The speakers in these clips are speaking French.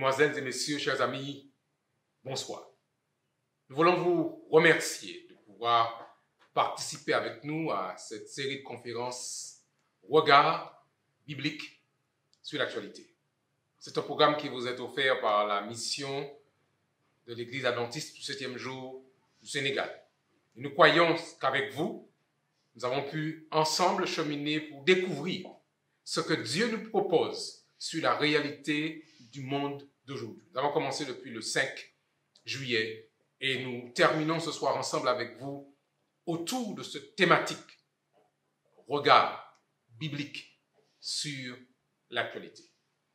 Mesdemoiselles et messieurs, chers amis, bonsoir. Nous voulons vous remercier de pouvoir participer avec nous à cette série de conférences Regard biblique sur l'actualité. C'est un programme qui vous est offert par la mission de l'Église adventiste du 7e jour du Sénégal. Et nous croyons qu'avec vous, nous avons pu ensemble cheminer pour découvrir ce que Dieu nous propose sur la réalité du monde d'aujourd'hui. Nous avons commencé depuis le 5 juillet et nous terminons ce soir ensemble avec vous autour de cette thématique, regard biblique sur l'actualité.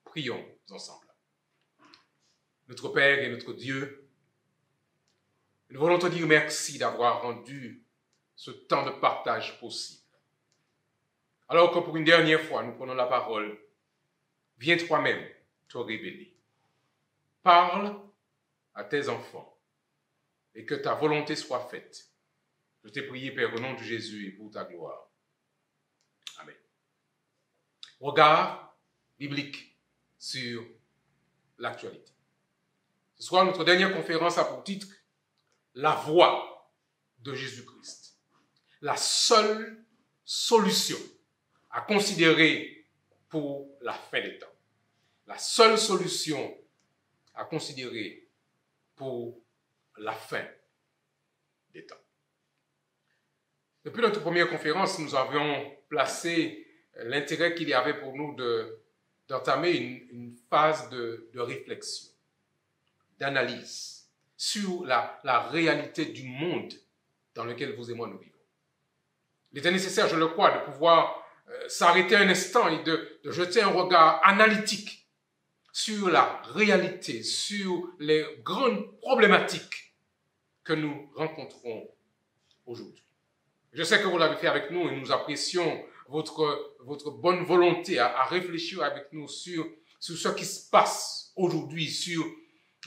Prions ensemble. Notre Père et notre Dieu, nous voulons te dire merci d'avoir rendu ce temps de partage possible. Alors que pour une dernière fois, nous prenons la parole, viens toi-même te révéler. Parle à tes enfants et que ta volonté soit faite. Je t'ai prié, Père, au nom de Jésus et pour ta gloire. Amen. Regard biblique sur l'actualité. Ce soir, notre dernière conférence a pour titre « La voix de Jésus-Christ ». La seule solution à considérer pour la fin des temps. La seule solution à considérer pour la fin des temps. Depuis notre première conférence, nous avions placé l'intérêt qu'il y avait pour nous d'entamer une phase de réflexion, d'analyse sur la réalité du monde dans lequel vous et moi nous vivons. Il était nécessaire, je le crois, de pouvoir s'arrêter un instant et de jeter un regard analytique sur la réalité, sur les grandes problématiques que nous rencontrons aujourd'hui. Je sais que vous l'avez fait avec nous et nous apprécions votre bonne volonté à réfléchir avec nous sur ce qui se passe aujourd'hui, sur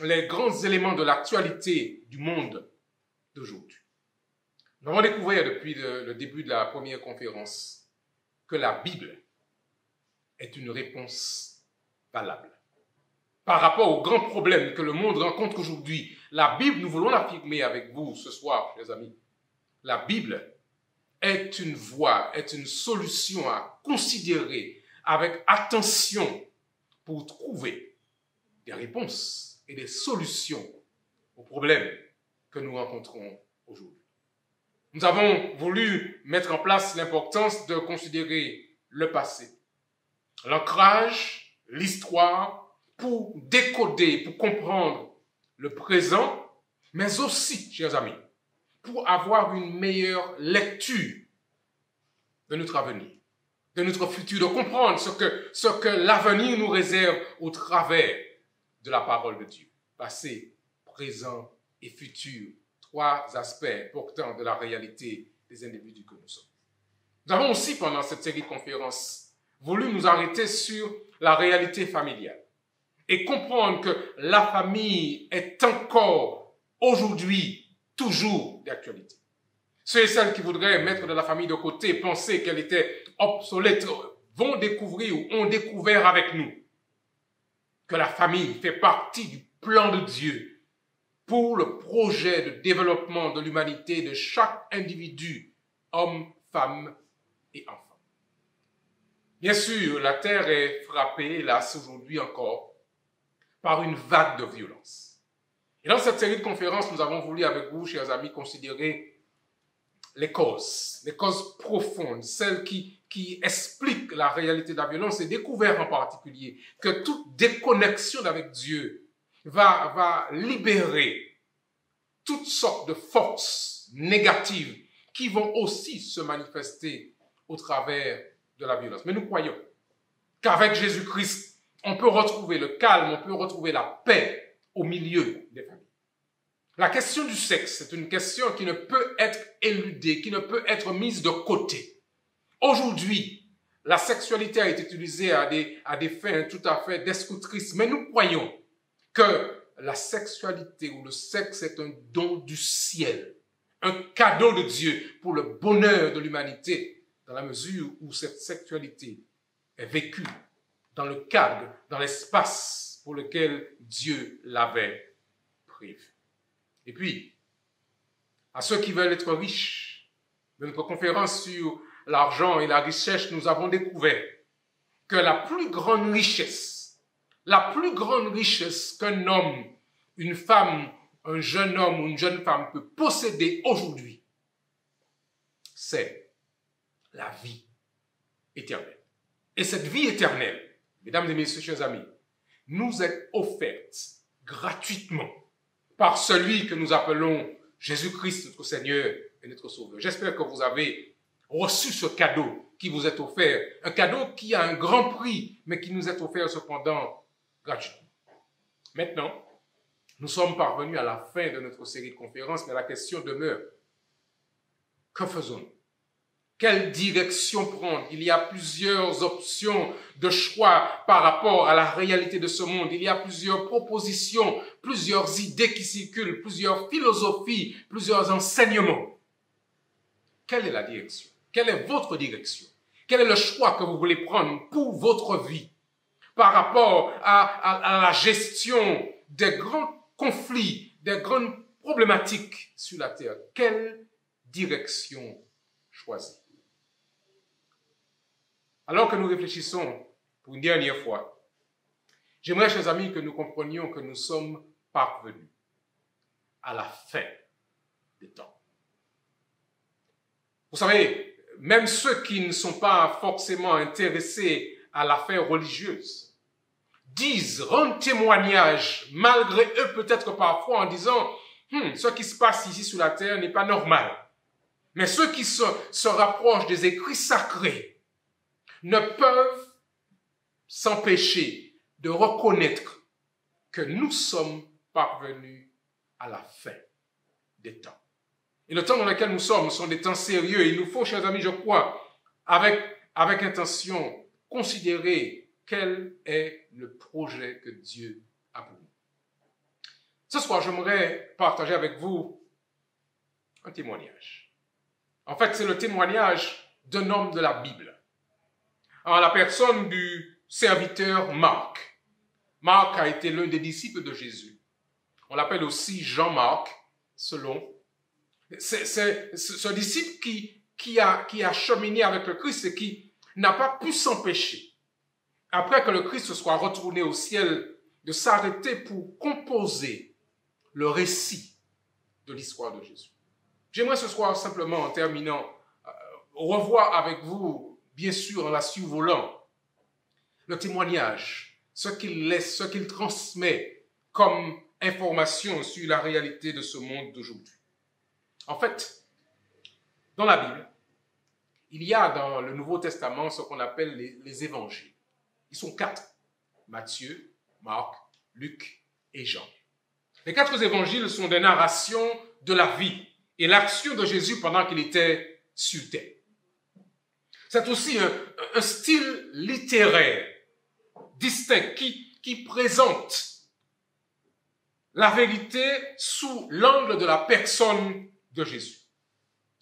les grands éléments de l'actualité du monde d'aujourd'hui. Nous avons découvert depuis le début de la première conférence que la Bible est une réponse valable. Par rapport aux grands problèmes que le monde rencontre aujourd'hui, la Bible, nous voulons l'affirmer avec vous ce soir, chers amis, la Bible est une voie, est une solution à considérer avec attention pour trouver des réponses et des solutions aux problèmes que nous rencontrons aujourd'hui. Nous avons voulu mettre en place l'importance de considérer le passé, l'ancrage, l'histoire, pour décoder, pour comprendre le présent, mais aussi, chers amis, pour avoir une meilleure lecture de notre avenir, de notre futur, de comprendre ce que l'avenir nous réserve au travers de la parole de Dieu. Passé, présent et futur, trois aspects portants de la réalité des individus que nous sommes. Nous avons aussi, pendant cette série de conférences, voulu nous arrêter sur la réalité familiale et comprendre que la famille est encore aujourd'hui toujours d'actualité. Ceux et celles qui voudraient mettre de la famille de côté, penser qu'elle était obsolète, vont découvrir ou ont découvert avec nous que la famille fait partie du plan de Dieu pour le projet de développement de l'humanité de chaque individu, homme, femme et enfant. Bien sûr, la terre est frappée, hélas, aujourd'hui encore, par une vague de violence. Et dans cette série de conférences, nous avons voulu avec vous, chers amis, considérer les causes profondes, celles qui expliquent la réalité de la violence et découvert en particulier que toute déconnexion avec Dieu va libérer toutes sortes de forces négatives qui vont aussi se manifester au travers de la violence. Mais nous croyons qu'avec Jésus-Christ, on peut retrouver le calme, on peut retrouver la paix au milieu des familles. La question du sexe, c'est une question qui ne peut être éludée, qui ne peut être mise de côté. Aujourd'hui, la sexualité a été utilisée à des fins tout à fait destructrices, mais nous croyons que la sexualité ou le sexe est un don du ciel, un cadeau de Dieu pour le bonheur de l'humanité, dans la mesure où cette sexualité est vécue dans le cadre, dans l'espace pour lequel Dieu l'avait prévu. Et puis, à ceux qui veulent être riches, dans notre conférence sur l'argent et la richesse, nous avons découvert que la plus grande richesse qu'un homme, une femme, un jeune homme ou une jeune femme peut posséder aujourd'hui, c'est la vie éternelle. Et cette vie éternelle, mesdames et messieurs, chers amis, nous est offerte gratuitement par celui que nous appelons Jésus-Christ, notre Seigneur et notre Sauveur. J'espère que vous avez reçu ce cadeau qui vous est offert, un cadeau qui a un grand prix, mais qui nous est offert cependant gratuitement. Maintenant, nous sommes parvenus à la fin de notre série de conférences, mais la question demeure, que faisons-nous? Quelle direction prendre? Il y a plusieurs options de choix par rapport à la réalité de ce monde. Il y a plusieurs propositions, plusieurs idées qui circulent, plusieurs philosophies, plusieurs enseignements. Quelle est la direction? Quelle est votre direction? Quel est le choix que vous voulez prendre pour votre vie par rapport à la gestion des grands conflits, des grandes problématiques sur la terre? Quelle direction choisir? Alors que nous réfléchissons pour une dernière fois, j'aimerais, chers amis, que nous comprenions que nous sommes parvenus à la fin des temps. Vous savez, même ceux qui ne sont pas forcément intéressés à l'affaire religieuse disent, rendent témoignage, malgré eux peut-être parfois en disant « ce qui se passe ici sur la terre n'est pas normal ». Mais ceux qui se rapprochent des écrits sacrés ne peuvent s'empêcher de reconnaître que nous sommes parvenus à la fin des temps. Et le temps dans lequel nous sommes sont des temps sérieux. Il nous faut, chers amis, je crois, avec intention, considérer quel est le projet que Dieu a pour nous. Ce soir, j'aimerais partager avec vous un témoignage. En fait, c'est le témoignage d'un homme de la Bible, en la personne du serviteur Marc. Marc a été l'un des disciples de Jésus. On l'appelle aussi Jean-Marc, selon. C'est ce disciple qui a cheminé avec le Christ et qui n'a pas pu s'empêcher, après que le Christ soit retourné au ciel, de s'arrêter pour composer le récit de l'histoire de Jésus. J'aimerais ce soir simplement, en terminant, revoir avec vous, bien sûr, en la survolant, le témoignage, ce qu'il laisse, ce qu'il transmet comme information sur la réalité de ce monde d'aujourd'hui. En fait, dans la Bible, il y a dans le Nouveau Testament ce qu'on appelle les évangiles. Ils sont 4. Matthieu, Marc, Luc et Jean. Les 4 évangiles sont des narrations de la vie et l'action de Jésus pendant qu'il était sur terre. C'est aussi un style littéraire distinct qui présente la vérité sous l'angle de la personne de Jésus.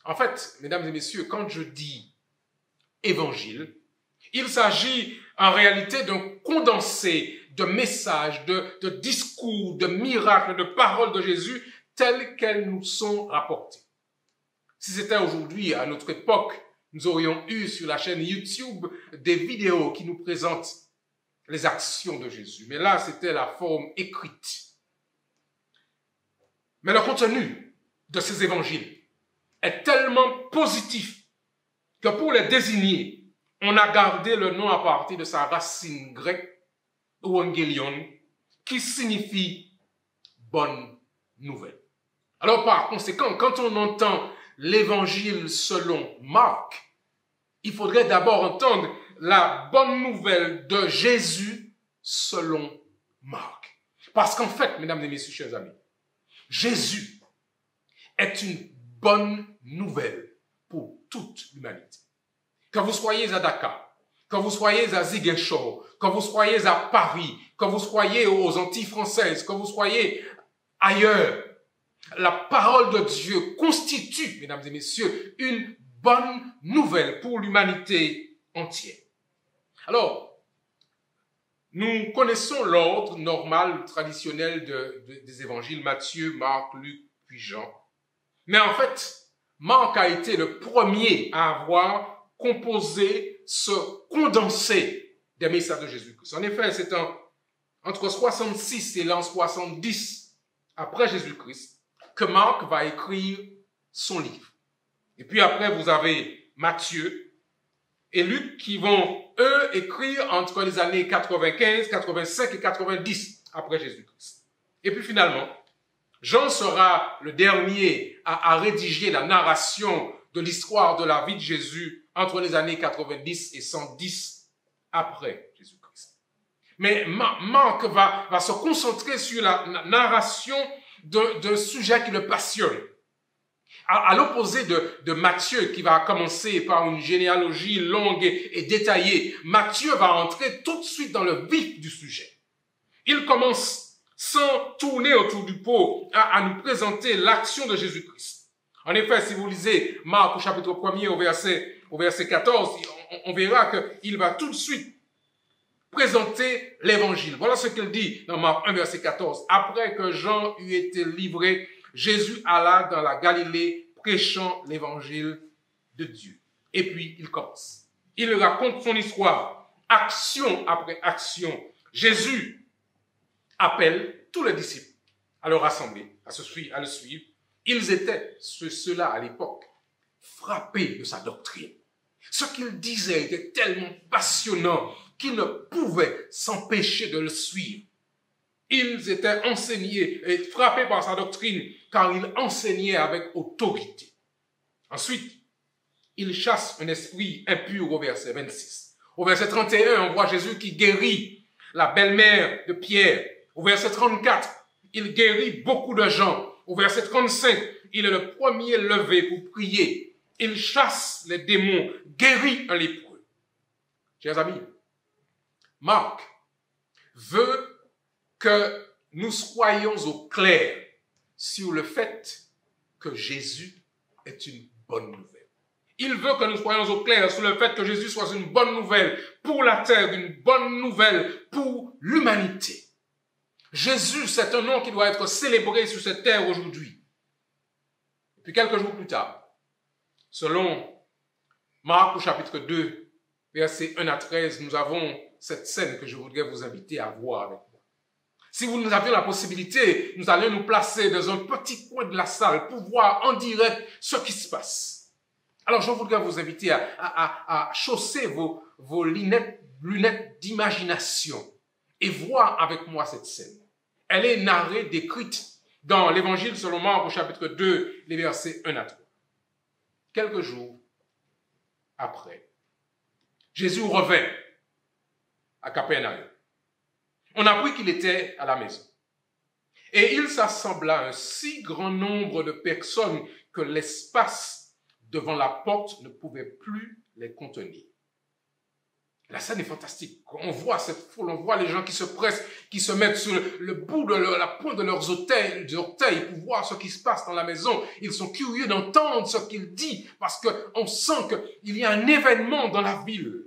En fait, mesdames et messieurs, quand je dis évangile, il s'agit en réalité d'un condensé de messages, de discours, de miracles, de paroles de Jésus telles qu'elles nous sont rapportées. Si c'était aujourd'hui, à notre époque, nous aurions eu sur la chaîne YouTube des vidéos qui nous présentent les actions de Jésus. Mais là, c'était la forme écrite. Mais le contenu de ces évangiles est tellement positif que pour les désigner, on a gardé le nom à partir de sa racine grecque, euangelion, qui signifie bonne nouvelle. Alors par conséquent, quand on entend l'évangile selon Marc, il faudrait d'abord entendre la bonne nouvelle de Jésus selon Marc. Parce qu'en fait, mesdames et messieurs, chers amis, Jésus est une bonne nouvelle pour toute l'humanité. Que vous soyez à Dakar, que vous soyez à Ziguinchor, que vous soyez à Paris, que vous soyez aux Antilles françaises, que vous soyez ailleurs, la parole de Dieu constitue, mesdames et messieurs, une bonne nouvelle pour l'humanité entière. Alors, nous connaissons l'ordre normal, traditionnel des évangiles, Matthieu, Marc, Luc, puis Jean. Mais en fait, Marc a été le premier à avoir composé ce condensé des messages de Jésus-Christ. En effet, c'est entre 66 et l'an 70 après Jésus-Christ que Marc va écrire son livre. Et puis après, vous avez Matthieu et Luc qui vont, eux, écrire entre les années 95, 85 et 90 après Jésus-Christ. Et puis finalement, Jean sera le dernier à rédiger la narration de l'histoire de la vie de Jésus entre les années 90 et 110 après Jésus-Christ. Mais Marc va se concentrer sur la narration d'un sujet qui le passionne. À l'opposé de Matthieu, qui va commencer par une généalogie longue et détaillée, Matthieu va entrer tout de suite dans le vif du sujet. Il commence sans tourner autour du pot à nous présenter l'action de Jésus-Christ. En effet, si vous lisez Marc au chapitre 1er au verset 14, on verra qu'il va tout de suite présenter l'évangile. Voilà ce qu'il dit dans Marc 1, verset 14. Après que Jean eut été livré, Jésus alla dans la Galilée prêchant l'évangile de Dieu. Et puis, il commence. Il raconte son histoire, action après action. Jésus appelle tous les disciples à le rassembler, à le suivre. Ils étaient, ceux-là à l'époque, frappés de sa doctrine. Ce qu'il disait était tellement passionnant qu'ils ne pouvaient s'empêcher de le suivre. Ils étaient enseignés et frappés par sa doctrine car il enseignait avec autorité. Ensuite, il chasse un esprit impur au verset 26. Au verset 31, on voit Jésus qui guérit la belle-mère de Pierre. Au verset 34, il guérit beaucoup de gens. Au verset 35, il est le premier levé pour prier. Il chasse les démons, guérit un lépreux. Chers amis, Marc veut que nous soyons au clair sur le fait que Jésus est une bonne nouvelle. Il veut que nous soyons au clair sur le fait que Jésus soit une bonne nouvelle pour la terre, une bonne nouvelle pour l'humanité. Jésus, c'est un nom qui doit être célébré sur cette terre aujourd'hui. Et puis quelques jours plus tard, selon Marc au chapitre 2, versets 1 à 13, nous avons cette scène que je voudrais vous inviter à voir avec moi. Si nous avions la possibilité, nous allions nous placer dans un petit coin de la salle pour voir en direct ce qui se passe. Alors je voudrais vous inviter à chausser vos lunettes d'imagination et voir avec moi cette scène. Elle est narrée, décrite dans l'évangile selon Marc au chapitre 2, les versets 1 à 3. Quelques jours après, Jésus revint à Capernaum. On apprit qu'il était à la maison. Et il s'assembla un si grand nombre de personnes que l'espace devant la porte ne pouvait plus les contenir. La scène est fantastique. On voit cette foule, on voit les gens qui se pressent, qui se mettent sur le bout de la pointe de leurs orteils pour voir ce qui se passe dans la maison. Ils sont curieux d'entendre ce qu'il dit parce qu'on sent qu'il y a un événement dans la ville.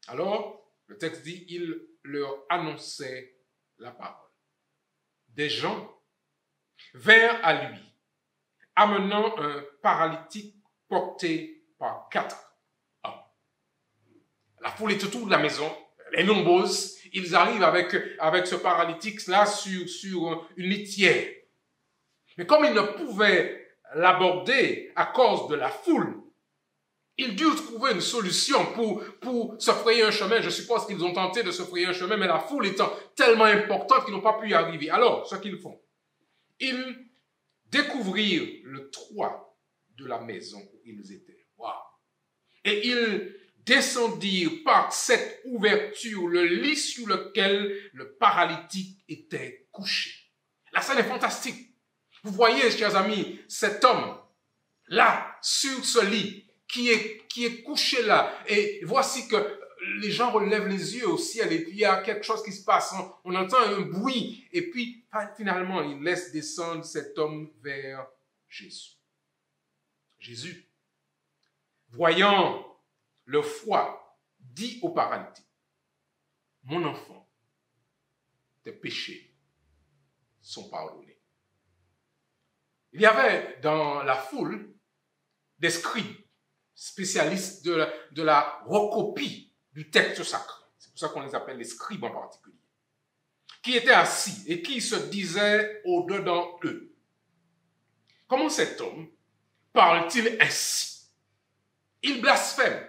Alors, le texte dit, il leur annonçait la parole. Des gens vinrent à lui, amenant un paralytique porté par 4 hommes. La foule est autour de la maison, elle est nombreuse. Ils arrivent avec ce paralytique-là sur une litière. Mais comme ils ne pouvaient l'aborder à cause de la foule, ils durent trouver une solution pour se frayer un chemin. Je suppose qu'ils ont tenté de se frayer un chemin, mais la foule étant tellement importante qu'ils n'ont pas pu y arriver. Alors, ce qu'ils font, ils découvrirent le toit de la maison où ils étaient. Wow. Et ils descendirent par cette ouverture le lit sur lequel le paralytique était couché. La scène est fantastique. Vous voyez, chers amis, cet homme, là, sur ce lit, qui est couché là. Et voici que les gens relèvent les yeux au ciel et puis il y a quelque chose qui se passe. On entend un bruit et puis finalement, il laisse descendre cet homme vers Jésus. Jésus, voyant le froid, dit au paralytique, mon enfant, tes péchés sont pardonnés. Il y avait dans la foule des scribes, spécialistes de la recopie du texte sacré. C'est pour ça qu'on les appelle les scribes en particulier. Qui étaient assis et qui se disaient au-dedans eux. Comment cet homme parle-t-il ainsi? Il blasphème.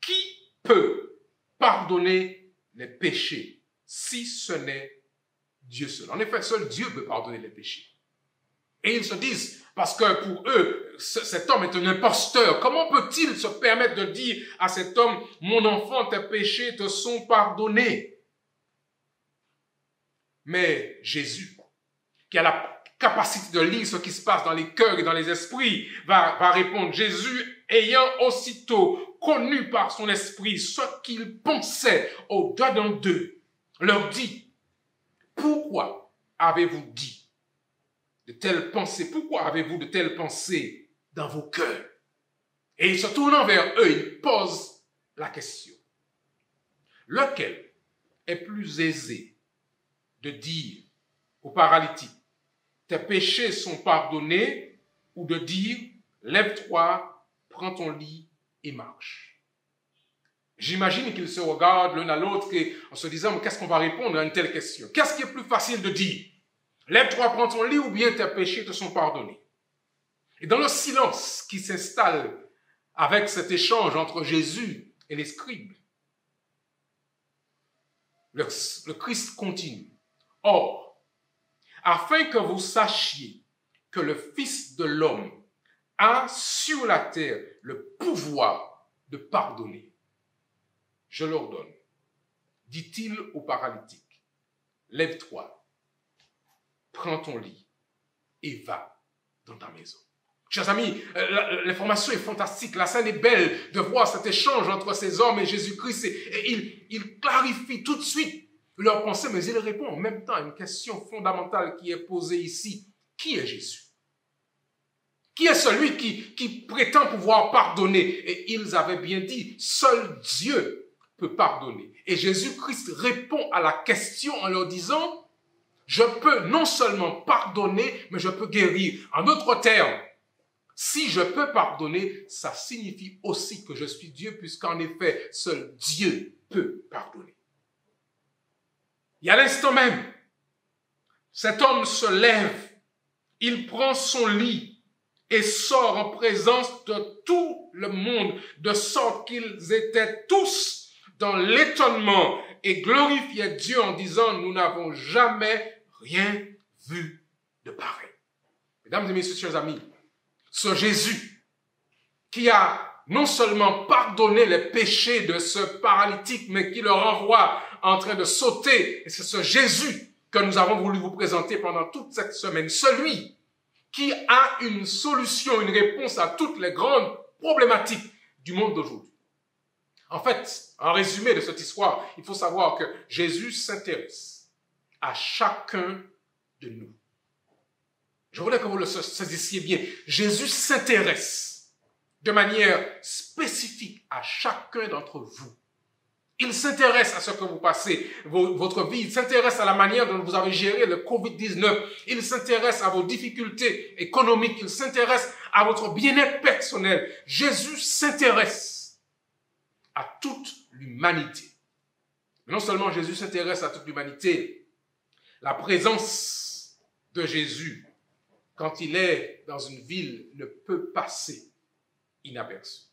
Qui peut pardonner les péchés si ce n'est Dieu seul? En effet, seul Dieu peut pardonner les péchés. Et ils se disent, parce que pour eux, cet homme est un imposteur. Comment peut-il se permettre de dire à cet homme, mon enfant, tes péchés te sont pardonnés? Mais Jésus, qui a la capacité de lire ce qui se passe dans les cœurs et dans les esprits, va répondre. Jésus, ayant aussitôt connu par son esprit ce qu'il pensait au-dedans d'eux, leur dit, pourquoi avez-vous dit de telles pensées? Pourquoi avez-vous de telles pensées dans vos cœurs? Et se tournant vers eux, il pose la question. Lequel est plus aisé de dire au paralytique, tes péchés sont pardonnés, ou de dire, lève-toi, prends ton lit et marche? J'imagine qu'ils se regardent l'un à l'autre en se disant, mais qu'est-ce qu'on va répondre à une telle question? Qu'est-ce qui est plus facile de dire? Lève-toi, prends ton lit, ou bien tes péchés te sont pardonnés? Et dans le silence qui s'installe avec cet échange entre Jésus et les scribes, le Christ continue. Or, afin que vous sachiez que le Fils de l'homme a sur la terre le pouvoir de pardonner, je l'ordonne, dit-il au paralytique, lève-toi, prends ton lit et va dans ta maison. Chers amis, l'information est fantastique. La scène est belle de voir cet échange entre ces hommes et Jésus-Christ. Et il clarifie tout de suite leur pensée, mais il répond en même temps à une question fondamentale qui est posée ici. Qui est Jésus? Qui est celui qui prétend pouvoir pardonner? Et ils avaient bien dit, seul Dieu peut pardonner. Et Jésus-Christ répond à la question en leur disant, je peux non seulement pardonner, mais je peux guérir. En d'autres termes, si je peux pardonner, ça signifie aussi que je suis Dieu, puisqu'en effet, seul Dieu peut pardonner. Et à l'instant même, cet homme se lève, il prend son lit et sort en présence de tout le monde, de sorte qu'ils étaient tous dans l'étonnement et glorifiaient Dieu en disant, nous n'avons jamais rien vu de pareil. Mesdames et messieurs, chers amis, ce Jésus qui a non seulement pardonné les péchés de ce paralytique, mais qui le renvoie en train de sauter, et c'est ce Jésus que nous avons voulu vous présenter pendant toute cette semaine, celui qui a une solution, une réponse à toutes les grandes problématiques du monde d'aujourd'hui. En fait, en résumé de cette histoire, il faut savoir que Jésus s'intéresse à chacun de nous. Je voulais que vous le saisissiez bien. Jésus s'intéresse de manière spécifique à chacun d'entre vous. Il s'intéresse à ce que vous passez, votre vie. Il s'intéresse à la manière dont vous avez géré le Covid-19. Il s'intéresse à vos difficultés économiques. Il s'intéresse à votre bien-être personnel. Jésus s'intéresse à toute l'humanité. Mais non seulement Jésus s'intéresse à toute l'humanité, la présence de Jésus, quand il est dans une ville, ne peut passer inaperçu.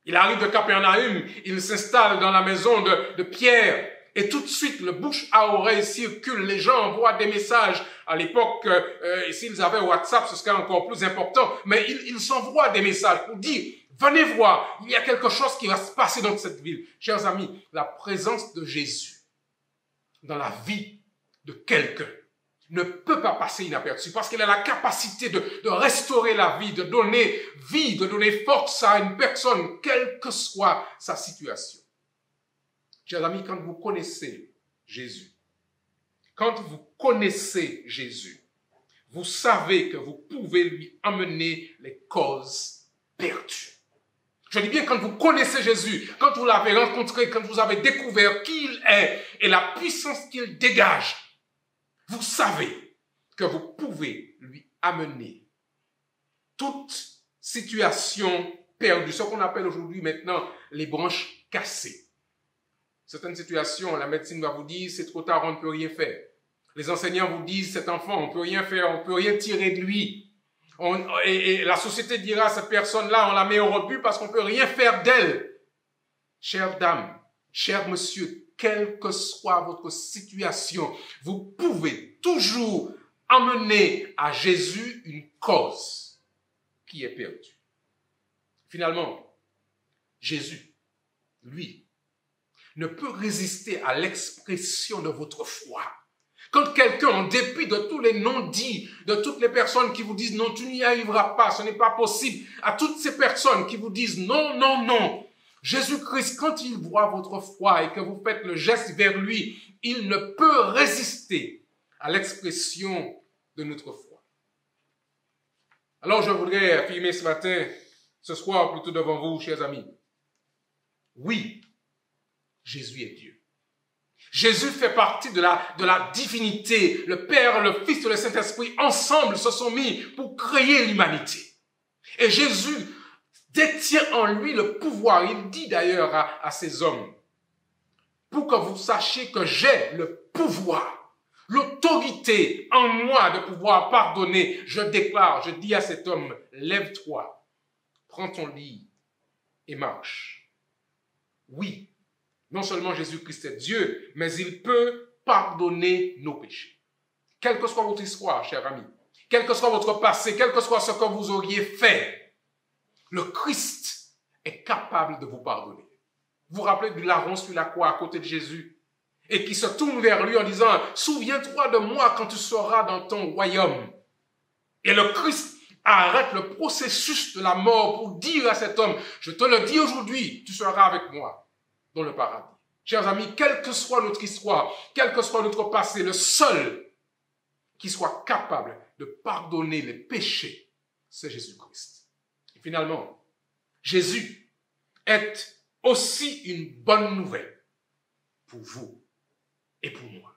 Il arrive de Capernaum, il s'installe dans la maison de Pierre, et tout de suite, le bouche à oreille circule, les gens envoient des messages. À l'époque, s'ils avaient WhatsApp, ce serait encore plus important, mais ils s'envoient des messages pour dire, venez voir, il y a quelque chose qui va se passer dans cette ville. Chers amis, la présence de Jésus dans la vie de quelqu'un ne peut pas passer inaperçu parce qu'il a la capacité de restaurer la vie, de donner vie, de donner force à une personne, quelle que soit sa situation. Chers amis, quand vous connaissez Jésus, vous savez que vous pouvez lui amener les causes perdues. Je dis bien quand vous connaissez Jésus, quand vous l'avez rencontré, quand vous avez découvert qui il est et la puissance qu'il dégage, vous savez que vous pouvez lui amener toute situation perdue, ce qu'on appelle aujourd'hui maintenant les branches cassées. Certaines situations, la médecine va vous dire c'est trop tard, on ne peut rien faire. Les enseignants vous disent cet enfant, on ne peut rien faire, on ne peut rien tirer de lui. Et la société dira cette personne-là, on la met au rebut parce qu'on ne peut rien faire d'elle. Chère dame, cher monsieur, quelle que soit votre situation, vous pouvez toujours amener à Jésus une cause qui est perdue. Finalement, Jésus, lui, ne peut résister à l'expression de votre foi. Quand quelqu'un, en dépit de tous les non-dits, de toutes les personnes qui vous disent non, tu n'y arriveras pas, ce n'est pas possible, à toutes ces personnes qui vous disent non, non, non, Jésus-Christ, quand il voit votre foi et que vous faites le geste vers lui, il ne peut résister à l'expression de notre foi. Alors je voudrais affirmer ce matin, ce soir plutôt devant vous, chers amis. Oui, Jésus est Dieu. Jésus fait partie de la divinité. Le Père, le Fils et le Saint-Esprit, ensemble, se sont mis pour créer l'humanité. Et Jésus détient en lui le pouvoir. Il dit d'ailleurs à ces hommes, pour que vous sachiez que j'ai le pouvoir, l'autorité en moi de pouvoir pardonner, je déclare, je dis à cet homme, lève-toi, prends ton lit et marche. Oui. Non seulement Jésus-Christ est Dieu, mais il peut pardonner nos péchés. Quelle que soit votre histoire, cher ami, quel que soit votre passé, quel que soit ce que vous auriez fait, le Christ est capable de vous pardonner. Vous vous rappelez du larron sur la croix à côté de Jésus et qui se tourne vers lui en disant « Souviens-toi de moi quand tu seras dans ton royaume. » Et le Christ arrête le processus de la mort pour dire à cet homme « Je te le dis aujourd'hui, tu seras avec moi dans le paradis. » Chers amis, quelle que soit notre histoire, quel que soit notre passé, le seul qui soit capable de pardonner les péchés, c'est Jésus-Christ. Et finalement, Jésus est aussi une bonne nouvelle pour vous et pour moi.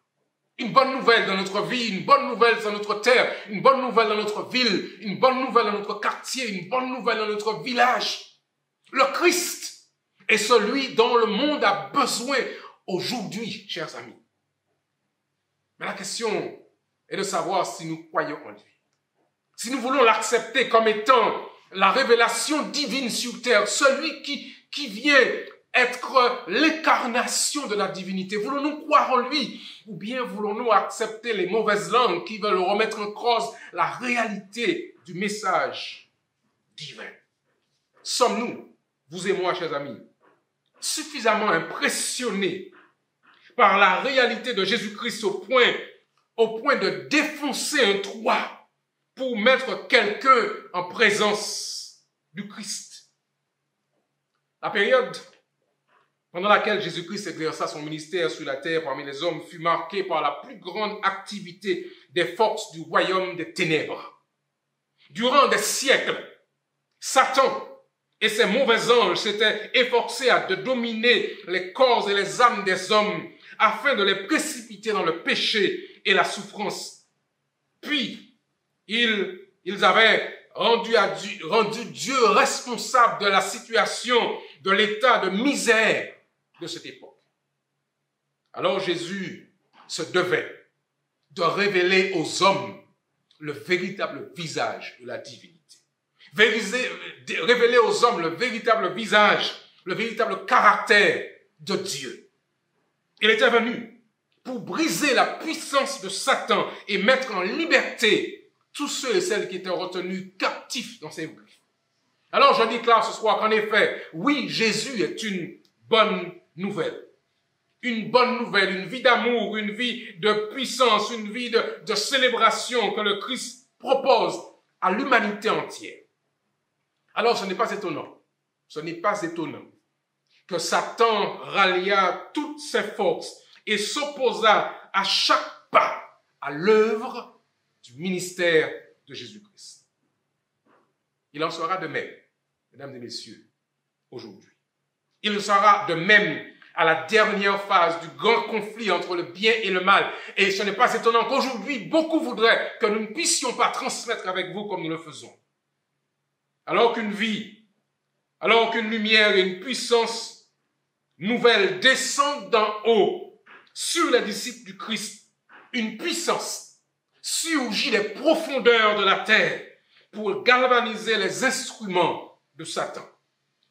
Une bonne nouvelle dans notre vie, une bonne nouvelle dans notre terre, une bonne nouvelle dans notre ville, une bonne nouvelle dans notre quartier, une bonne nouvelle dans notre village. Le Christ est celui dont le monde a besoin aujourd'hui, chers amis. Mais la question est de savoir si nous croyons en lui. Si nous voulons l'accepter comme étant la révélation divine sur terre, celui qui vient être l'incarnation de la divinité. Voulons-nous croire en lui ou bien voulons-nous accepter les mauvaises langues qui veulent remettre en cause la réalité du message divin? Sommes-nous, vous et moi, chers amis, suffisamment impressionnés par la réalité de Jésus-Christ au point de défoncer un toit pour mettre quelqu'un en présence du Christ? La période pendant laquelle Jésus-Christ exerça son ministère sur la terre parmi les hommes fut marquée par la plus grande activité des forces du royaume des ténèbres. Durant des siècles, Satan et ses mauvais anges s'étaient efforcés de dominer les corps et les âmes des hommes afin de les précipiter dans le péché et la souffrance. Puis, ils avaient rendu Dieu responsable de la situation, de l'état de misère de cette époque. Alors Jésus se devait de révéler aux hommes le véritable visage de la divinité. Révéler aux hommes le véritable visage, le véritable caractère de Dieu. Il était venu pour briser la puissance de Satan et mettre en liberté tous ceux et celles qui étaient retenus captifs dans ses griffes. Alors je déclare ce soir qu'en effet, oui, Jésus est une bonne nouvelle. Une bonne nouvelle, une vie d'amour, une vie de puissance, une vie de célébration que le Christ propose à l'humanité entière. Alors ce n'est pas étonnant que Satan rallia toutes ses forces et s'opposa à chaque pas à l'œuvre du ministère de Jésus-Christ. Il en sera de même, mesdames et messieurs, aujourd'hui. Il sera de même à la dernière phase du grand conflit entre le bien et le mal. Et ce n'est pas étonnant qu'aujourd'hui, beaucoup voudraient que nous ne puissions pas transmettre avec vous comme nous le faisons. Alors qu'une vie, alors qu'une lumière et une puissance nouvelle descendent d'en haut sur les disciples du Christ, une puissance surgit des profondeurs de la terre pour galvaniser les instruments de Satan.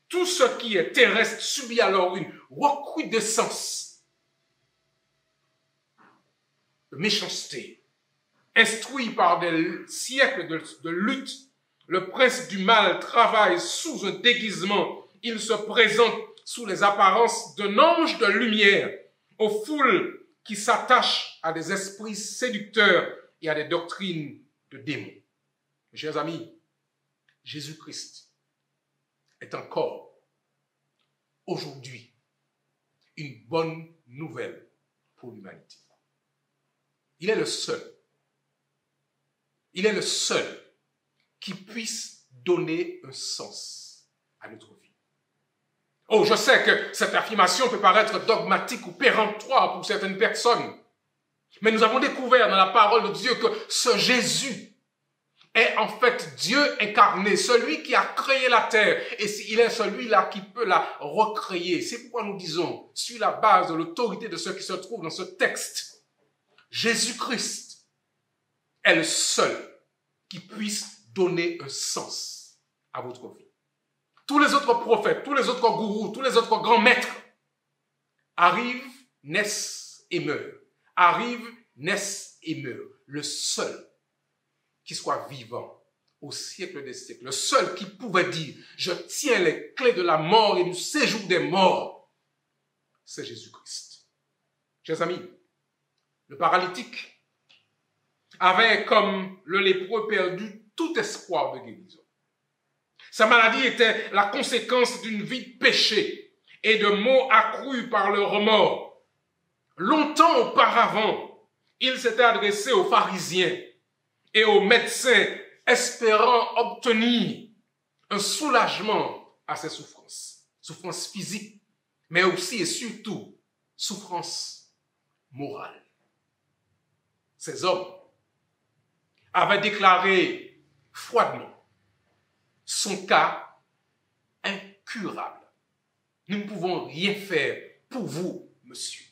Tout ce qui est terrestre subit alors une recrudescence de méchanceté. Instruit par des siècles de lutte, le prince du mal travaille sous un déguisement. Il se présente sous les apparences d'un ange de lumière aux foules qui s'attachent à des esprits séducteurs et à des doctrines de démons. Mes chers amis, Jésus-Christ est encore aujourd'hui une bonne nouvelle pour l'humanité. Il est le seul qui puisse donner un sens à notre vie. Oh, je sais que cette affirmation peut paraître dogmatique ou péremptoire pour certaines personnes, mais nous avons découvert dans la parole de Dieu que ce Jésus est en fait Dieu incarné, celui qui a créé la terre, et il est celui-là qui peut la recréer. C'est pourquoi nous disons, sur la base de l'autorité de ce qui se trouve dans ce texte, Jésus-Christ est le seul qui puisse donner un sens à votre vie. Tous les autres prophètes, tous les autres gourous, tous les autres grands maîtres arrivent, naissent et meurent. Arrivent, naissent et meurent. Le seul qui soit vivant au siècle des siècles, le seul qui pouvait dire « Je tiens les clés de la mort et du séjour des morts », c'est Jésus-Christ. Chers amis, le paralytique avait, comme le lépreux, perdu tout espoir de guérison. Sa maladie était la conséquence d'une vie de péché et de maux accrus par le remords. Longtemps auparavant, il s'était adressé aux pharisiens et aux médecins, espérant obtenir un soulagement à ses souffrances. Souffrances physiques, mais aussi et surtout, souffrances morales. Ces hommes avaient déclaré froidement son cas incurable. Nous ne pouvons rien faire pour vous, monsieur.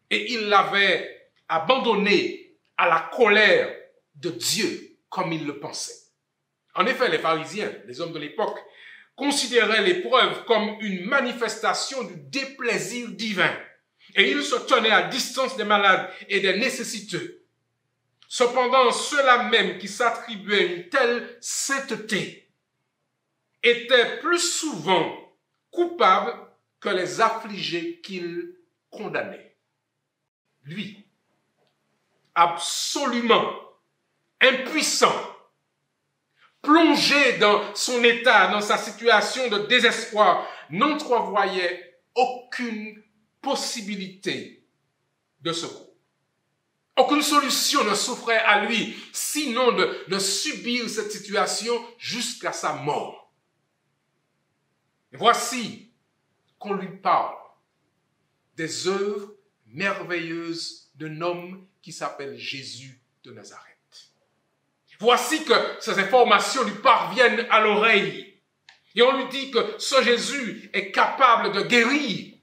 Et ils l'avaient abandonné à la colère de Dieu comme ils le pensaient. En effet, les pharisiens, les hommes de l'époque, considéraient l'épreuve comme une manifestation du déplaisir divin. Et ils se tenaient à distance des malades et des nécessiteux. Cependant, ceux-là même qui s'attribuaient une telle sainteté étaient plus souvent coupables que les affligés qu'ils condamnaient. Lui, absolument impuissant, plongé dans son état, dans sa situation de désespoir, n'entrevoyait aucune possibilité de secours. Aucune solution ne s'offrait à lui, sinon de subir cette situation jusqu'à sa mort. Et voici qu'on lui parle des œuvres merveilleuses d'un homme qui s'appelle Jésus de Nazareth. Voici que ces informations lui parviennent à l'oreille. Et on lui dit que ce Jésus est capable de guérir.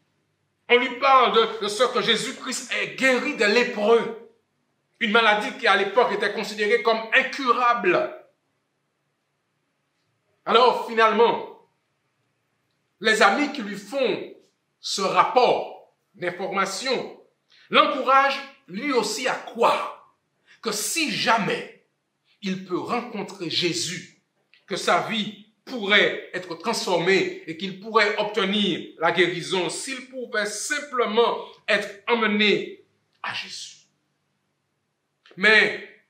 On lui parle de ce que Jésus-Christ est guéri des lépreux. Une maladie qui à l'époque était considérée comme incurable. Alors finalement, les amis qui lui font ce rapport d'information l'encouragent lui aussi à croire que si jamais il peut rencontrer Jésus, que sa vie pourrait être transformée et qu'il pourrait obtenir la guérison s'il pouvait simplement être emmené à Jésus. Mais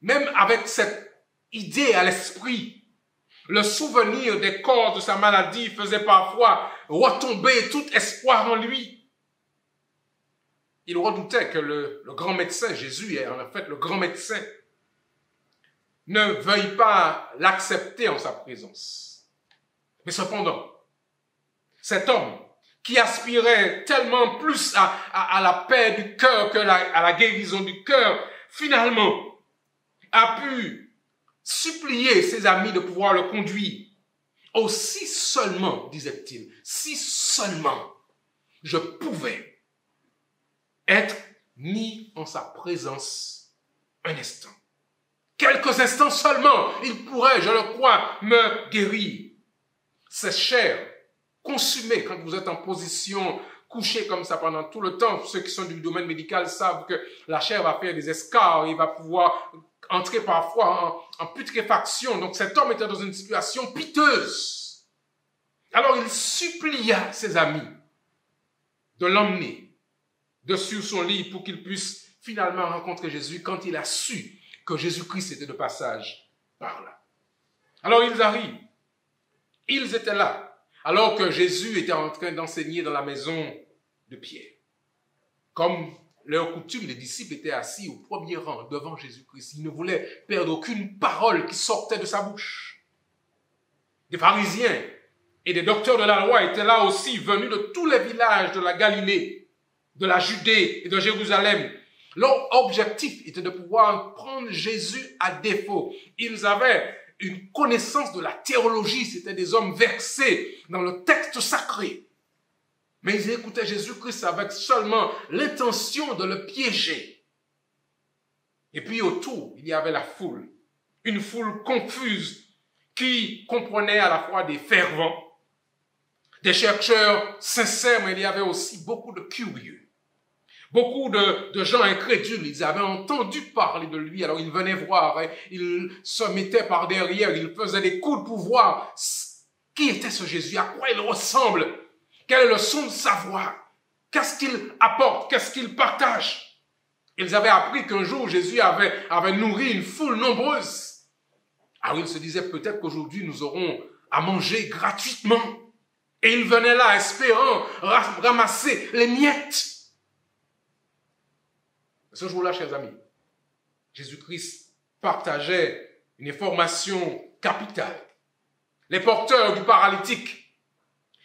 même avec cette idée à l'esprit, le souvenir des causes de sa maladie faisait parfois retomber tout espoir en lui. Il redoutait que le grand médecin, Jésus est en fait le grand médecin, ne veuille pas l'accepter en sa présence. Mais cependant, Cet homme qui aspirait tellement plus à la paix du cœur à la guérison du cœur, finalement, a pu supplier ses amis de pouvoir le conduire. Oh, si seulement, disait-il, si seulement je pouvais être mis en sa présence un instant. Quelques instants seulement, il pourrait, je le crois, me guérir. C'est cher, consumé quand vous êtes en position couché comme ça pendant tout le temps. Ceux qui sont du domaine médical savent que la chair va faire des escarres, il va pouvoir entrer parfois en putréfaction. Donc cet homme était dans une situation piteuse. Alors il supplia ses amis de l'emmener sur son lit pour qu'il puisse finalement rencontrer Jésus quand il a su que Jésus-Christ était de passage par là. Alors ils arrivent. Ils étaient là, alors que Jésus était en train d'enseigner dans la maison de Pierre. Comme leur coutume, les disciples étaient assis au premier rang devant Jésus-Christ. Ils ne voulaient perdre aucune parole qui sortait de sa bouche. Des pharisiens et des docteurs de la loi étaient là aussi, venus de tous les villages de la Galilée, de la Judée et de Jérusalem. Leur objectif était de pouvoir prendre Jésus à défaut. Ils avaient une connaissance de la théologie, c'était des hommes versés dans le texte sacré. Mais ils écoutaient Jésus-Christ avec seulement l'intention de le piéger. Et puis autour, il y avait la foule, une foule confuse qui comprenait à la fois des fervents, des chercheurs sincères, mais il y avait aussi beaucoup de curieux. Beaucoup de gens incrédules, ils avaient entendu parler de lui, alors ils venaient voir, et ils se mettaient par derrière, ils faisaient des coups pour voir qui était ce Jésus, à quoi il ressemble, quel est le son de sa voix, qu'est-ce qu'il apporte, qu'est-ce qu'il partage. Ils avaient appris qu'un jour Jésus avait nourri une foule nombreuse. Alors ils se disaient peut-être qu'aujourd'hui nous aurons à manger gratuitement. Et ils venaient là espérant ramasser les miettes. Ce jour-là, chers amis, Jésus-Christ partageait une information capitale. Les porteurs du paralytique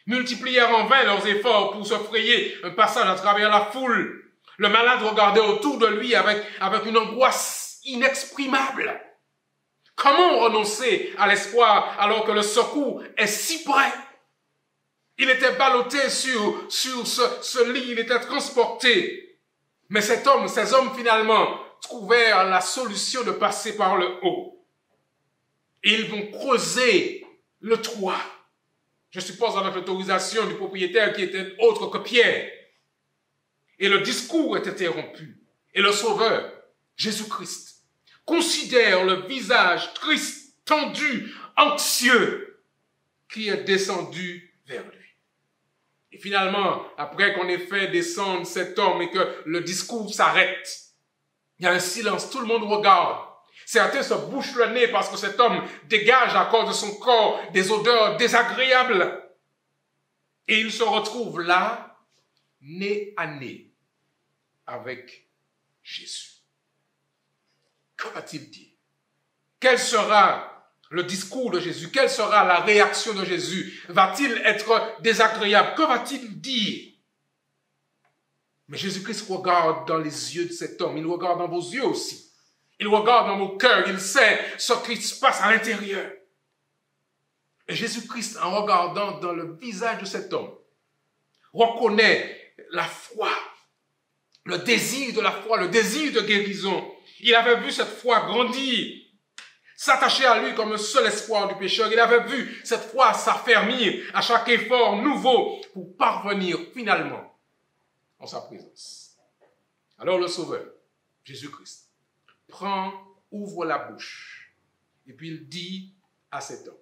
multiplièrent en vain leurs efforts pour se frayer un passage à travers la foule. Le malade regardait autour de lui avec une angoisse inexprimable. Comment renoncer à l'espoir alors que le secours est si près? Il était ballotté sur ce lit, il était transporté. Mais ces hommes finalement trouvèrent la solution de passer par le haut. Et ils vont creuser le toit. Je suppose avec l'autorisation du propriétaire qui était autre que Pierre. Et le discours est interrompu. Et le Sauveur, Jésus-Christ, considère le visage triste, tendu, anxieux, qui est descendu vers lui. Et finalement, après qu'on ait fait descendre cet homme et que le discours s'arrête, il y a un silence, tout le monde regarde. Certains se bouchent le nez parce que cet homme dégage à cause de son corps des odeurs désagréables. Et il se retrouve là, nez à nez, avec Jésus. Que va-t-il dire? Quel sera le discours de Jésus? Quelle sera la réaction de Jésus? Va-t-il être désagréable? Que va-t-il dire? Mais Jésus-Christ regarde dans les yeux de cet homme. Il regarde dans vos yeux aussi. Il regarde dans vos cœurs. Il sait ce qui se passe à l'intérieur. Et Jésus-Christ, en regardant dans le visage de cet homme, reconnaît la foi, le désir de la foi, le désir de guérison. Il avait vu cette foi grandir, s'attacher à lui comme le seul espoir du pécheur. Il avait vu cette foi s'affermir à chaque effort nouveau pour parvenir finalement en sa présence. Alors le Sauveur, Jésus-Christ, ouvre la bouche et puis il dit à cet homme,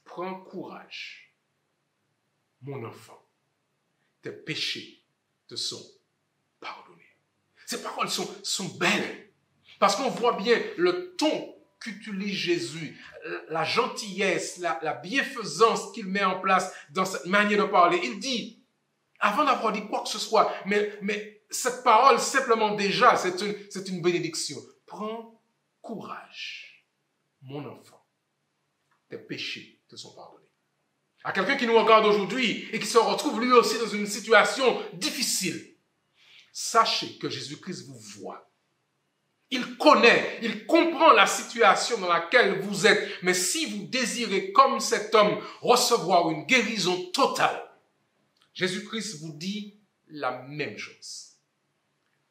prends courage, mon enfant, tes péchés te sont pardonnés. Ces paroles sont belles. Parce qu'on voit bien le ton qu'utilise Jésus, la gentillesse, la bienfaisance qu'il met en place dans cette manière de parler. Il dit, avant d'avoir dit quoi que ce soit, mais cette parole simplement déjà, c'est une bénédiction. Prends courage, mon enfant. Tes péchés te sont pardonnés. à quelqu'un qui nous regarde aujourd'hui et qui se retrouve lui aussi dans une situation difficile, sachez que Jésus-Christ vous voit. Il connaît, il comprend la situation dans laquelle vous êtes. Mais si vous désirez, comme cet homme, recevoir une guérison totale, Jésus-Christ vous dit la même chose.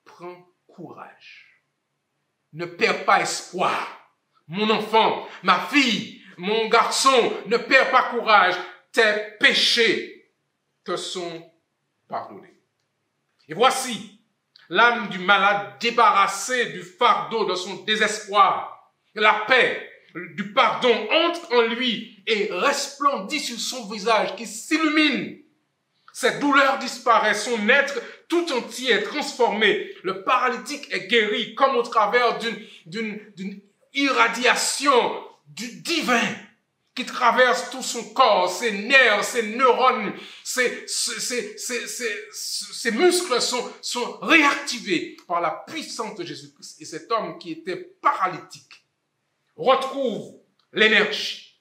Prends courage. Ne perds pas espoir. Mon enfant, ma fille, mon garçon, ne perds pas courage. Tes péchés te sont pardonnés. Et voici l'âme du malade débarrassée du fardeau de son désespoir. La paix du pardon entre en lui et resplendit sur son visage qui s'illumine. Cette douleur disparaît, son être tout entier est transformé. Le paralytique est guéri comme au travers d'une irradiation du divin qui traverse tout son corps, ses nerfs, ses neurones, ses muscles sont réactivés par la puissance de Jésus-Christ. Et cet homme qui était paralytique retrouve l'énergie.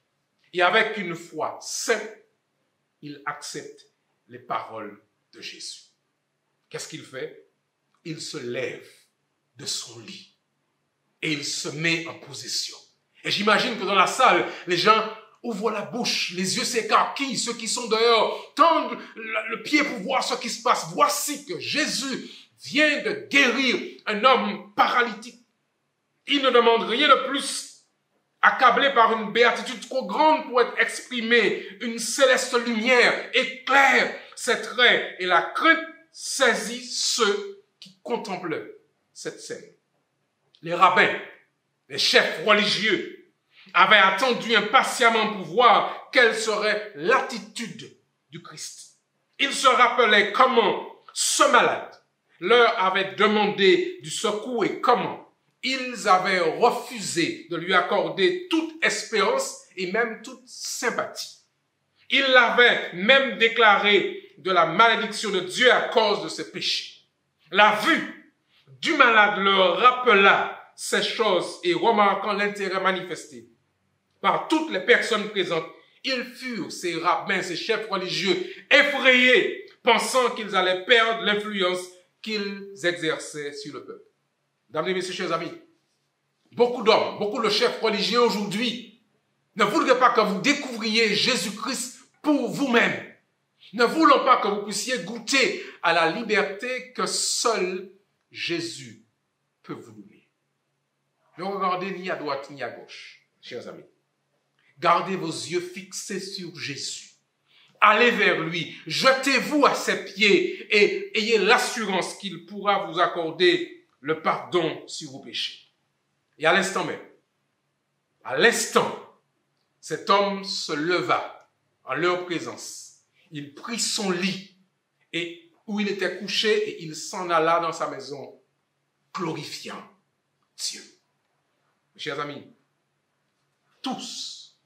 Et avec une foi simple, il accepte les paroles de Jésus. Qu'est-ce qu'il fait? Il se lève de son lit et il se met en position. Et j'imagine que dans la salle, les gens ouvrent la bouche, les yeux s'écarquillent, ceux qui sont dehors tendent le pied pour voir ce qui se passe. Voici que Jésus vient de guérir un homme paralytique. Il ne demande rien de plus. Accablé par une béatitude trop grande pour être exprimée, une céleste lumière éclaire ses traits et la crainte saisit ceux qui contemplaient cette scène. Les rabbins, les chefs religieux, avaient attendu impatiemment pour voir quelle serait l'attitude du Christ. Ils se rappelaient comment ce malade leur avait demandé du secours et comment ils avaient refusé de lui accorder toute espérance et même toute sympathie. Ils l'avaient même déclaré de la malédiction de Dieu à cause de ses péchés. La vue du malade leur rappela ces choses et remarquant l'intérêt manifesté par toutes les personnes présentes, ils furent, ces rabbins, ces chefs religieux, effrayés, pensant qu'ils allaient perdre l'influence qu'ils exerçaient sur le peuple. Mesdames et messieurs, chers amis, beaucoup d'hommes, beaucoup de chefs religieux aujourd'hui ne voudraient pas que vous découvriez Jésus-Christ pour vous-même. Ne voulons pas que vous puissiez goûter à la liberté que seul Jésus peut vous donner. Ne regardez ni à droite ni à gauche, chers amis. Gardez vos yeux fixés sur Jésus. Allez vers lui, jetez-vous à ses pieds et ayez l'assurance qu'il pourra vous accorder le pardon sur vos péchés. Et à l'instant même, cet homme se leva en leur présence. Il prit son lit et où il était couché et il s'en alla dans sa maison, glorifiant Dieu. Mes chers amis, tous,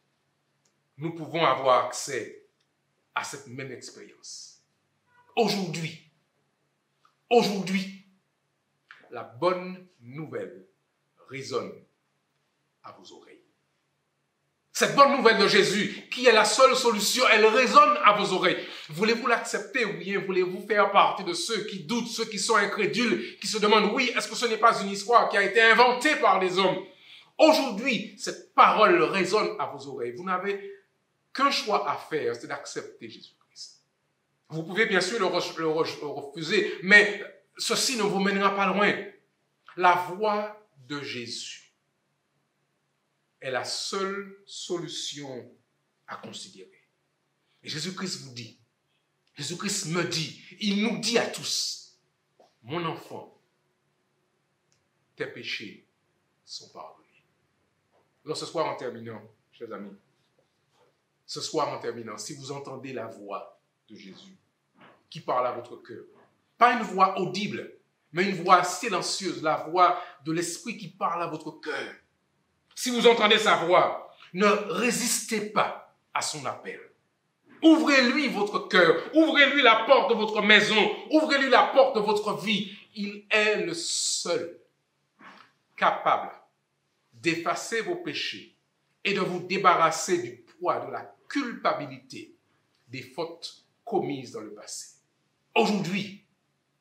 nous pouvons avoir accès à cette même expérience. Aujourd'hui, la bonne nouvelle résonne à vos oreilles. Cette bonne nouvelle de Jésus, qui est la seule solution, elle résonne à vos oreilles. Voulez-vous l'accepter ou bien voulez-vous faire partie de ceux qui doutent, ceux qui sont incrédules, qui se demandent, oui, est-ce que ce n'est pas une histoire qui a été inventée par les hommes? Aujourd'hui, cette parole résonne à vos oreilles. Vous n'avez qu'un choix à faire, c'est d'accepter Jésus-Christ. Vous pouvez bien sûr le refuser, mais ceci ne vous mènera pas loin. La voie de Jésus est la seule solution à considérer. Et Jésus-Christ vous dit, Jésus-Christ me dit, il nous dit à tous, mon enfant, tes péchés sont pardonnés. Alors ce soir en terminant, chers amis, ce soir en terminant, si vous entendez la voix de Jésus qui parle à votre cœur, pas une voix audible, mais une voix silencieuse, la voix de l'Esprit qui parle à votre cœur. Si vous entendez sa voix, ne résistez pas à son appel. Ouvrez-lui votre cœur, ouvrez-lui la porte de votre maison, ouvrez-lui la porte de votre vie. Il est le seul capable d'effacer vos péchés et de vous débarrasser du poids de la culpabilité des fautes commises dans le passé. Aujourd'hui,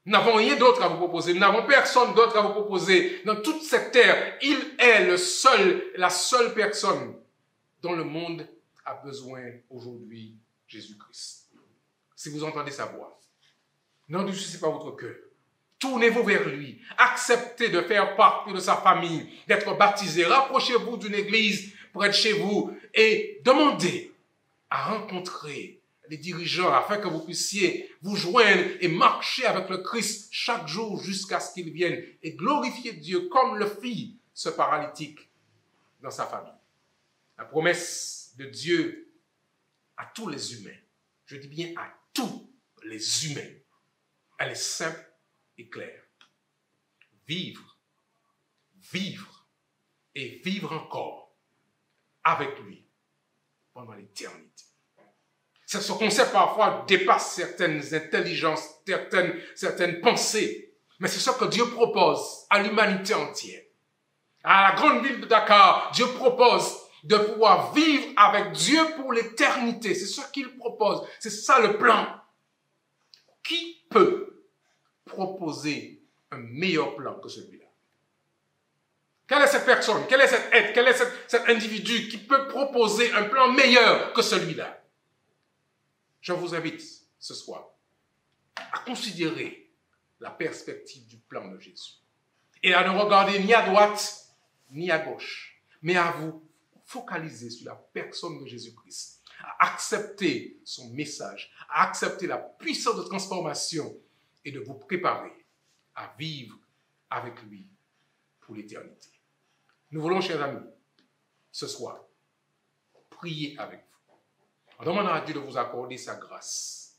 nous n'avons rien d'autre à vous proposer. Nous n'avons personne d'autre à vous proposer. Dans toute cette terre, il est la seule personne dont le monde a besoin aujourd'hui, Jésus-Christ. Si vous entendez sa voix, n'endurcissez pas votre cœur. Tournez-vous vers lui. Acceptez de faire partie de sa famille, d'être baptisé. Rapprochez-vous d'une église près de chez vous et demandez à rencontrer les dirigeants afin que vous puissiez vous joindre et marcher avec le Christ chaque jour jusqu'à ce qu'il vienne et glorifier Dieu comme le fit ce paralytique dans sa famille. La promesse de Dieu à tous les humains, je dis bien à tous les humains, elle est simple et claire. Vivre et vivre encore avec lui pendant l'éternité. Ce concept parfois dépasse certaines intelligences, certaines pensées, mais c'est ce que Dieu propose à l'humanité entière. À la grande ville de Dakar, Dieu propose de pouvoir vivre avec Dieu pour l'éternité. C'est ce qu'il propose. C'est ça le plan. Qui peut proposer un meilleur plan que celui-là? Quelle est cette personne? Quel est cet être? Quel est cet individu qui peut proposer un plan meilleur que celui-là? Je vous invite ce soir à considérer la perspective du plan de Jésus et à ne regarder ni à droite ni à gauche, mais à vous focaliser sur la personne de Jésus-Christ, à accepter son message, à accepter la puissance de transformation et de vous préparer à vivre avec lui pour l'éternité. Nous voulons, chers amis, ce soir, prier avec vous. En demandant à Dieu de vous accorder sa grâce,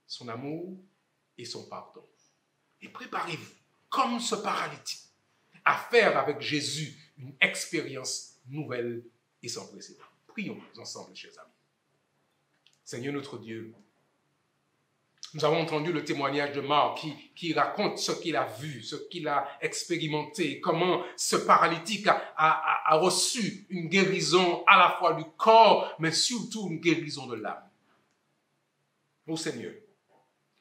son amour et son pardon. Et préparez-vous, comme ce paralytique, à faire avec Jésus une expérience nouvelle et sans précédent. Prions ensemble, chers amis. Seigneur notre Dieu, nous avons entendu le témoignage de Marc qui raconte ce qu'il a vu, ce qu'il a expérimenté, comment ce paralytique a reçu une guérison à la fois du corps, mais surtout une guérison de l'âme. Ô Seigneur,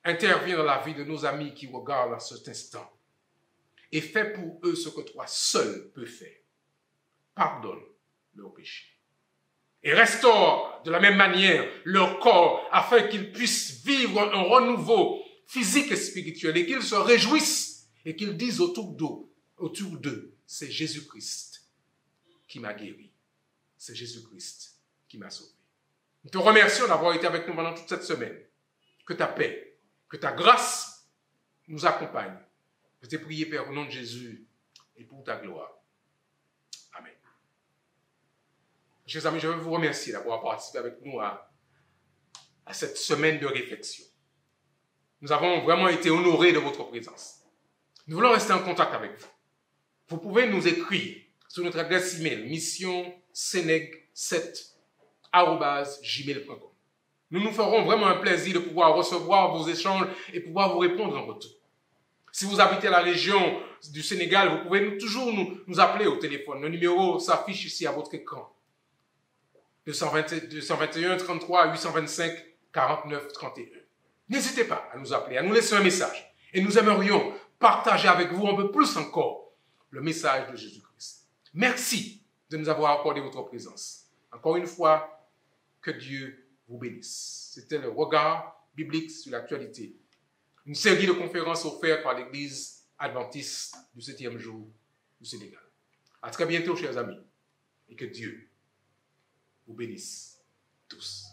interviens dans la vie de nos amis qui regardent à cet instant et fais pour eux ce que toi seul peux faire. Pardonne leurs péchés. Et restaure de la même manière leur corps afin qu'ils puissent vivre un renouveau physique et spirituel et qu'ils se réjouissent et qu'ils disent autour d'eux, c'est Jésus-Christ qui m'a guéri. C'est Jésus-Christ qui m'a sauvé. Nous te remercions d'avoir été avec nous pendant toute cette semaine. Que ta paix, que ta grâce nous accompagne. Je t'ai prié, Père, au nom de Jésus et pour ta gloire. Amen. Chers amis, je veux vous remercier d'avoir participé avec nous à cette semaine de réflexion. Nous avons vraiment été honorés de votre présence. Nous voulons rester en contact avec vous. Vous pouvez nous écrire sur notre adresse email missionseneg7@gmail.com. Nous nous ferons vraiment un plaisir de pouvoir recevoir vos échanges et pouvoir vous répondre en retour. Si vous habitez la région du Sénégal, vous pouvez toujours nous appeler au téléphone. Le numéro s'affiche ici à votre écran. 221 33 825 49 31. N'hésitez pas à nous appeler, à nous laisser un message. Et nous aimerions partager avec vous un peu plus encore le message de Jésus-Christ. Merci de nous avoir accordé votre présence. Encore une fois, que Dieu vous bénisse. C'était le regard biblique sur l'actualité. Une série de conférences offertes par l'Église adventiste du 7e jour du Sénégal. À très bientôt, chers amis, et que Dieu vous bénisse tous.